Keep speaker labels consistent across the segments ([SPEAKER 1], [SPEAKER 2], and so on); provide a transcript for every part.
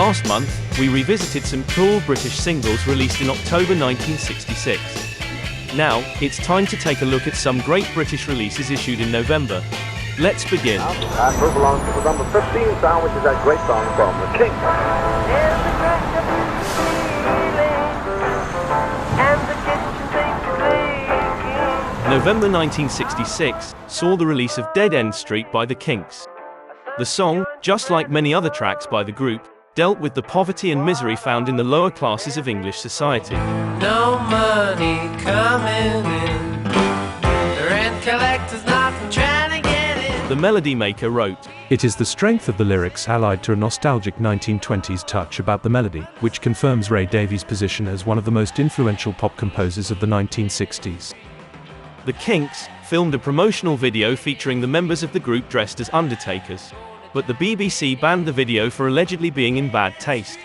[SPEAKER 1] Last month, we revisited some cool British singles released in October 1966. Now, it's time to take a look at some great British releases issued in November. Let's begin.
[SPEAKER 2] And move along to the number 15 sound, which is that great song from the Kinks.
[SPEAKER 1] November 1966 saw the release of Dead End Street by the Kinks. The song, just like many other tracks by the group, dealt with the poverty and misery found in the lower classes of English society.
[SPEAKER 3] No money coming in, the rent collector's nothing trying to get in.
[SPEAKER 1] The melody maker wrote,
[SPEAKER 4] "It is the strength of the lyrics allied to a nostalgic 1920s touch about the melody, which confirms Ray Davies' position as one of the most influential pop composers of the 1960s.
[SPEAKER 1] The Kinks filmed a promotional video featuring the members of the group dressed as undertakers, but the BBC banned the video for allegedly being in bad taste.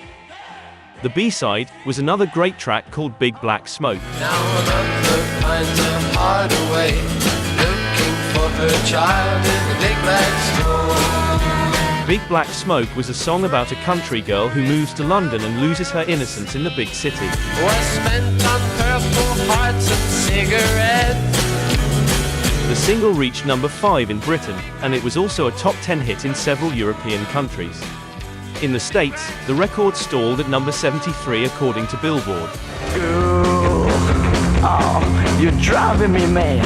[SPEAKER 1] The B-side was another great track called Big Black Smoke.
[SPEAKER 3] Now a mother finds a harder way, looking for her child in the big black store.
[SPEAKER 1] Big Black Smoke was a song about a country girl who moves to London and loses her innocence in the big city.
[SPEAKER 3] Was spent on purple hearts and cigarettes.
[SPEAKER 1] The single reached number 5 in Britain, and it was also a top 10 hit in several European countries. In the States, the record stalled at number 73 according to Billboard.
[SPEAKER 5] Girl, oh, you're driving me mad.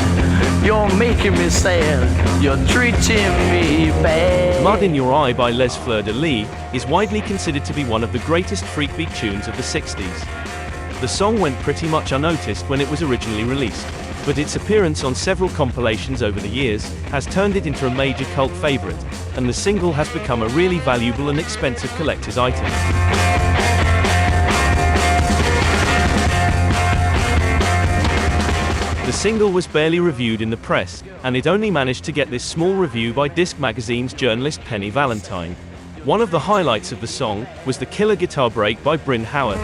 [SPEAKER 5] You're making me sad. You're treating me bad.
[SPEAKER 1] Mud in Your Eye by Fleur de Lys is widely considered to be one of the greatest freakbeat tunes of the 60s. The song went pretty much unnoticed when it was originally released, but its appearance on several compilations over the years has turned it into a major cult favorite, and the single has become a really valuable and expensive collector's item. The single was barely reviewed in the press, and it only managed to get this small review by Disc Magazine's journalist Penny Valentine. One of the highlights of the song was the killer guitar break by Bryn Howard.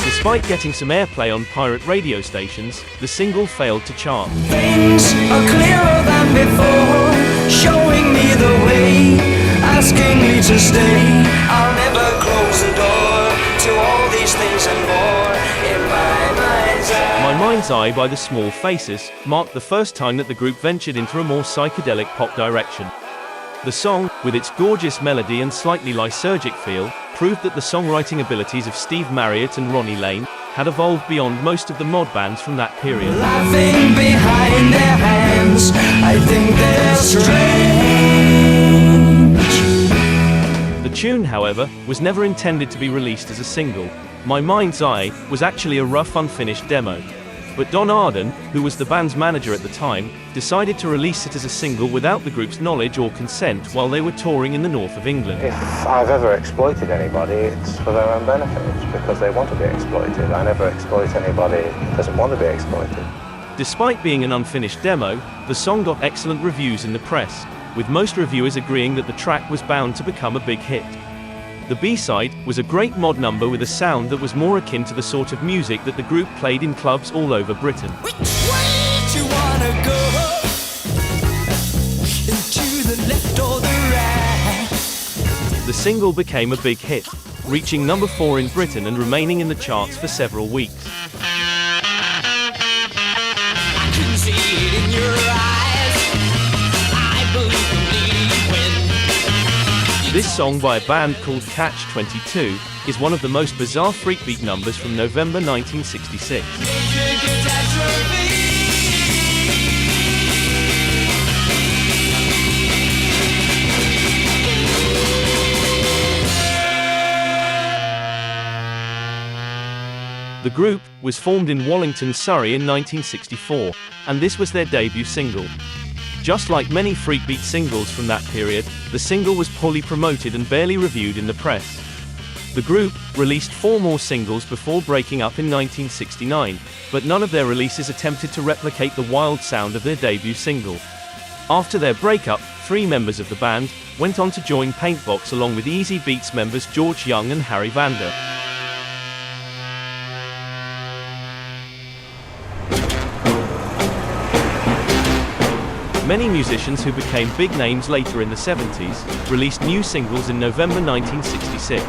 [SPEAKER 1] Despite getting some airplay on pirate radio stations, the single failed to chart.
[SPEAKER 6] Things are clearer than before, showing me the way, asking me to stay. I'll never close the door to all these things and more in my mind's eye.
[SPEAKER 1] My Mind's Eye by the Small Faces marked the first time that the group ventured into a more psychedelic pop direction. The song, with its gorgeous melody and slightly lysergic feel, proved that the songwriting abilities of Steve Marriott and Ronnie Lane had evolved beyond most of the mod bands from that period.
[SPEAKER 6] Laughing behind their hands, I think they're strange.
[SPEAKER 1] The tune, however, was never intended to be released as a single. My Mind's Eye was actually a rough, unfinished demo. But Don Arden, who was the band's manager at the time, decided to release it as a single without the group's knowledge or consent while they were touring in the north of England.
[SPEAKER 7] If I've ever exploited anybody, it's for their own benefit. It's because they want to be exploited. I never exploit anybody who doesn't want to be exploited.
[SPEAKER 1] Despite being an unfinished demo, the song got excellent reviews in the press, with most reviewers agreeing that the track was bound to become a big hit. The B-side was a great mod number with a sound that was more akin to the sort of music that the group played in clubs all over Britain.
[SPEAKER 6] Which way do you wanna go? To the left or the right?
[SPEAKER 1] The single became a big hit, reaching number 4 in Britain and remaining in the charts for several weeks.
[SPEAKER 6] I can see it in your eyes. I believe when
[SPEAKER 1] This song by a band called Catch 22 is one of the most bizarre freakbeat numbers from November 1966. The group was formed in Wallington, Surrey in 1964, and this was their debut single. Just like many freakbeat singles from that period, the single was poorly promoted and barely reviewed in the press. The group released 4 more singles before breaking up in 1969, but none of their releases attempted to replicate the wild sound of their debut single. After their breakup, 3 members of the band went on to join Paintbox along with Easy Beats members George Young and Harry Vander. Many musicians who became big names later in the 70s released new singles in November 1966.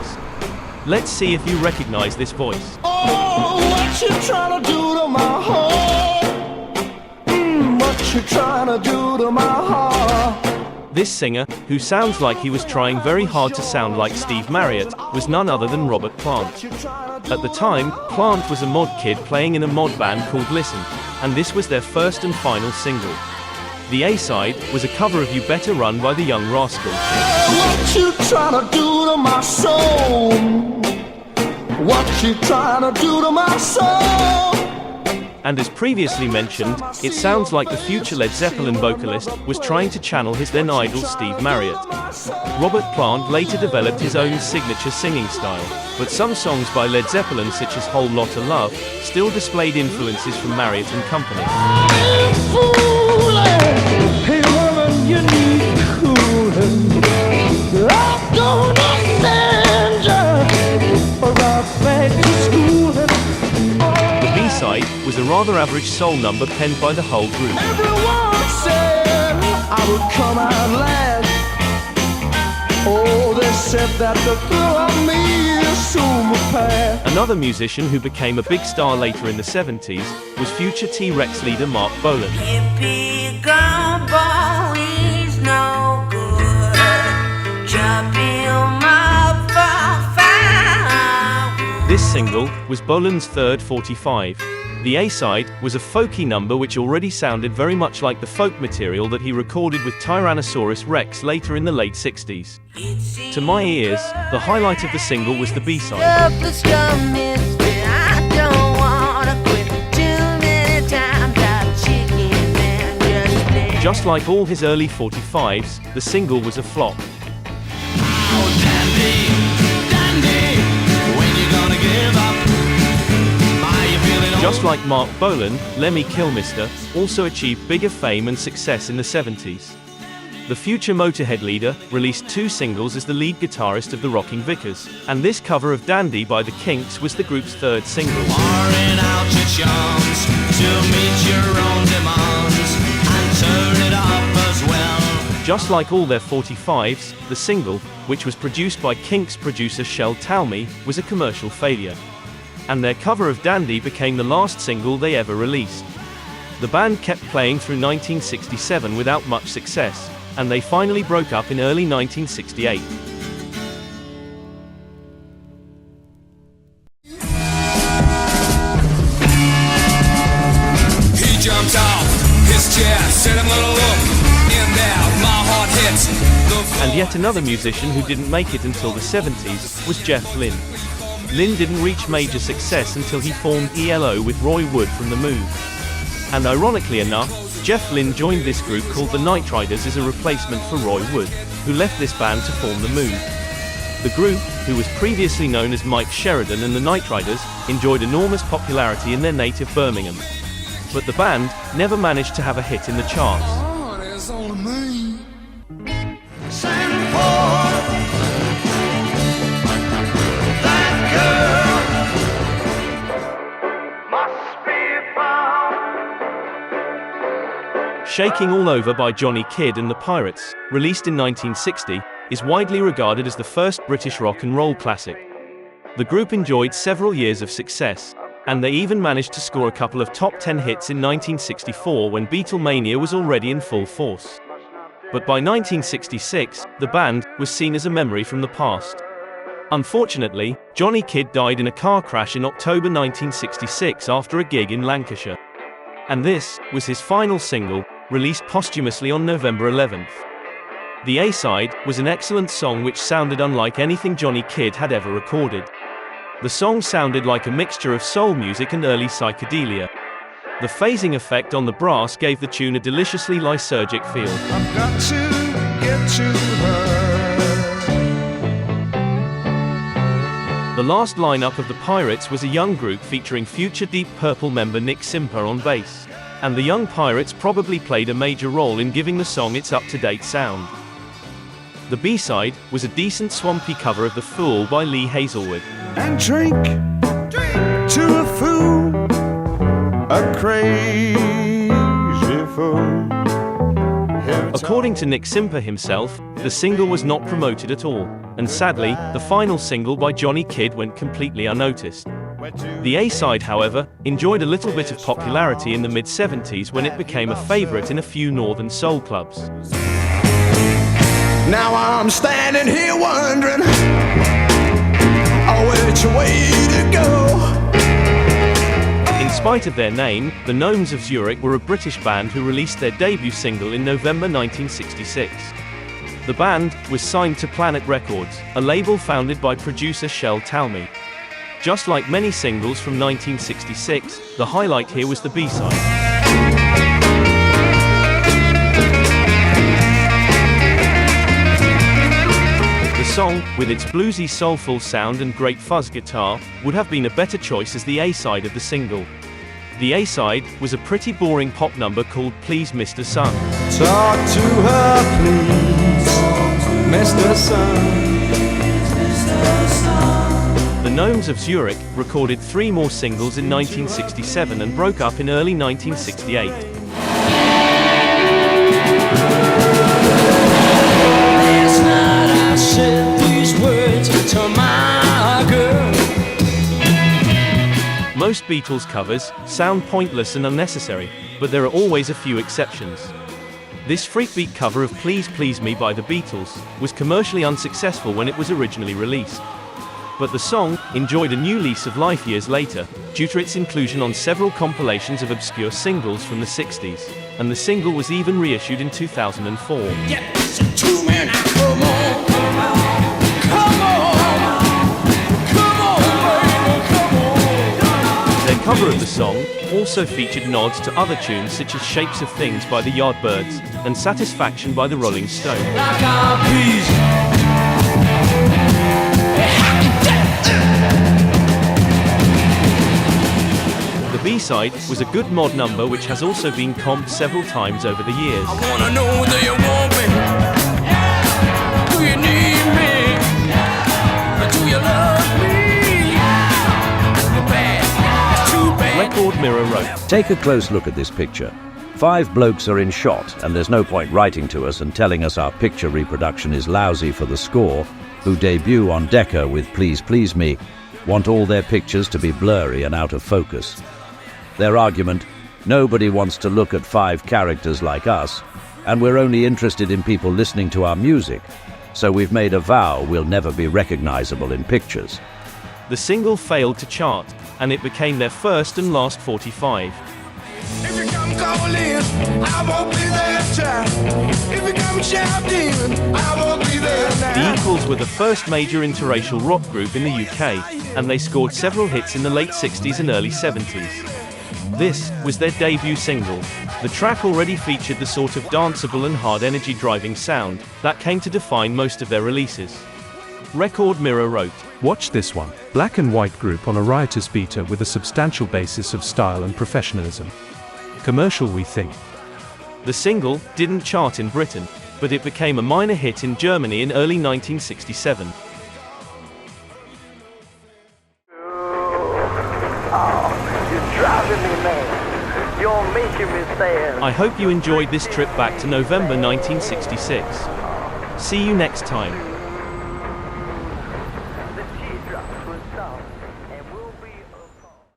[SPEAKER 1] Let's see if you recognize this voice.
[SPEAKER 6] Oh, what you trying to do to my heart? What you trying to do to my heart?
[SPEAKER 1] This singer, who sounds like he was trying very hard to sound like Steve Marriott, was none other than Robert Plant. At the time, Plant was a mod kid playing in a mod band called Listen, and this was their first and final single. The A-side was a cover of You Better Run by the Young Rascals.
[SPEAKER 6] What you trying to do to my soul? What you trying to do to my soul?
[SPEAKER 1] And as previously mentioned, it sounds like the future Led Zeppelin vocalist was trying to channel his then idol Steve Marriott. Robert Plant later developed his own signature singing style, but some songs by Led Zeppelin such as Whole Lotta Love still displayed influences from Marriott and company.
[SPEAKER 6] Hey woman, you need cooling. I'm gonna send you right back to school.
[SPEAKER 1] The B-side was a rather average soul number penned by the whole group.
[SPEAKER 6] Everyone said I would come out last. Oh, they said that the thrill of me is soon will pass.
[SPEAKER 1] Another musician who became a big star later in the 70s was future T-Rex leader Mark Bolan.
[SPEAKER 8] Yippee gumbo is no good. Jumping on my fire.
[SPEAKER 1] This single was Bolan's third 45. The A-side was a folky number which already sounded very much like the folk material that he recorded with Tyrannosaurus Rex later in the late 60s. To my ears, the highlight of the single was the B-side. Just like all his early 45s, the single was a flop.
[SPEAKER 3] Oh, dandy, dandy, when you gonna give up? Are you feeling old?
[SPEAKER 1] Just like Mark Bolan, Lemmy Kilmister also achieved bigger fame and success in the 70s. The future Motorhead leader released 2 singles as the lead guitarist of the Rocking Vickers, and this cover of Dandy by the Kinks was the group's third single.
[SPEAKER 3] Pouring out your charms to meet your own demands and turn it up as well.
[SPEAKER 1] Just like all their 45s, the single, which was produced by Kinks producer Shel Talmy, was a commercial failure. And their cover of Dandy became the last single they ever released. The band kept playing through 1967 without much success, and they finally broke up in early 1968.
[SPEAKER 3] He jumped off his chair, said I'm gonna look in there, my heart hits the
[SPEAKER 1] And yet another musician who didn't make it until the 70s was Jeff Lynne. Lynne didn't reach major success until he formed ELO with Roy Wood from The Move. And ironically enough, Jeff Lynne joined this group called the Night Riders as a replacement for Roy Wood, who left this band to form The Move. The group, who was previously known as Mike Sheridan and the Night Riders, enjoyed enormous popularity in their native Birmingham. But the band never managed to have a hit in the charts.
[SPEAKER 3] Oh, there's only me.
[SPEAKER 1] Shaking All Over by Johnny Kidd and the Pirates, released in 1960, is widely regarded as the first British rock and roll classic. The group enjoyed several years of success, and they even managed to score a couple of top 10 hits in 1964 when Beatlemania was already in full force. But by 1966, the band was seen as a memory from the past. Unfortunately, Johnny Kidd died in a car crash in October 1966 after a gig in Lancashire. And this was his final single, released posthumously on November 11th. The A-side was an excellent song which sounded unlike anything Johnny Kidd had ever recorded. The song sounded like a mixture of soul music and early psychedelia. The phasing effect on the brass gave the tune a deliciously lysergic feel.
[SPEAKER 3] I've got to get to her.
[SPEAKER 1] The last lineup of the Pirates was a young group featuring future Deep Purple member Nick Simper on bass. And the young Pirates probably played a major role in giving the song its up-to-date sound. The B-side was a decent swampy cover of The Fool by Lee Hazelwood.
[SPEAKER 6] And drink to a fool, a crazy fool.
[SPEAKER 1] According to Nick Simper himself, the single was not promoted at all, and sadly, the final single by Johnny Kidd went completely unnoticed. The A-side, however, enjoyed a little bit of popularity in the mid-70s when it became a favorite in a few northern soul clubs.
[SPEAKER 3] Now I'm standing here wondering, which way to go.
[SPEAKER 1] In spite of their name, the Gnomes of Zurich were a British band who released their debut single in November 1966. The band was signed to Planet Records, a label founded by producer Shel Talmy. Just like many singles from 1966, the highlight here was the B-side. The song, with its bluesy soulful sound and great fuzz guitar, would have been a better choice as the A-side of the single. The A-side was a pretty boring pop number called Please Mr. Sun.
[SPEAKER 3] Talk to her, please, Mr. Sun.
[SPEAKER 1] The Gnomes of Zurich recorded 3 more singles in 1967 and broke up in early 1968.
[SPEAKER 6] Last night I said these words to my girl.
[SPEAKER 1] Most Beatles covers sound pointless and unnecessary, but there are always a few exceptions. This freakbeat cover of Please Please Me by the Beatles was commercially unsuccessful when it was originally released. But the song enjoyed a new lease of life years later, due to its inclusion on several compilations of obscure singles from the 60s, and the single was even reissued in 2004.
[SPEAKER 3] Yeah, so 2 men, come on, come on, come on, baby, come on.
[SPEAKER 1] Their cover of the song also featured nods to other tunes such as Shapes of Things by the Yardbirds, and Satisfaction by the Rolling Stones.
[SPEAKER 3] Like our peace.
[SPEAKER 1] The B-side was a good mod number which has also been comped several times over the years.
[SPEAKER 3] I wanna know, do you want me? Do you need me? Do you love me? You're bad. It's too bad.
[SPEAKER 1] Record Mirror wrote,
[SPEAKER 9] Take a close look at this picture. 5 blokes are in shot, and there's no point writing to us and telling us our picture reproduction is lousy for the score, who debut on Decca with Please Please Me, want all their pictures to be blurry and out of focus. Their argument, nobody wants to look at 5 characters like us, and we're only interested in people listening to our music, so we've made a vow we'll never be recognizable in pictures.
[SPEAKER 1] the single failed to chart, and it became their first and last 45.
[SPEAKER 3] If you come calling, I won't be there, child. If you come shouting, I won't be there now.
[SPEAKER 1] The Equals were the first major interracial rock group in the UK, and they scored several hits in the late 60s and early 70s. This was their debut single. The track already featured the sort of danceable and hard energy driving sound that came to define most of their releases. Record Mirror wrote,
[SPEAKER 4] Watch this one. Black and white group on a riotous beater with a substantial basis of style and professionalism. Commercial, we think.
[SPEAKER 1] The single didn't chart in Britain, but it became a minor hit in Germany in early 1967.
[SPEAKER 5] Driving me mad. You're making me sad.
[SPEAKER 1] I hope you enjoyed this trip back to November 1966. See you next time.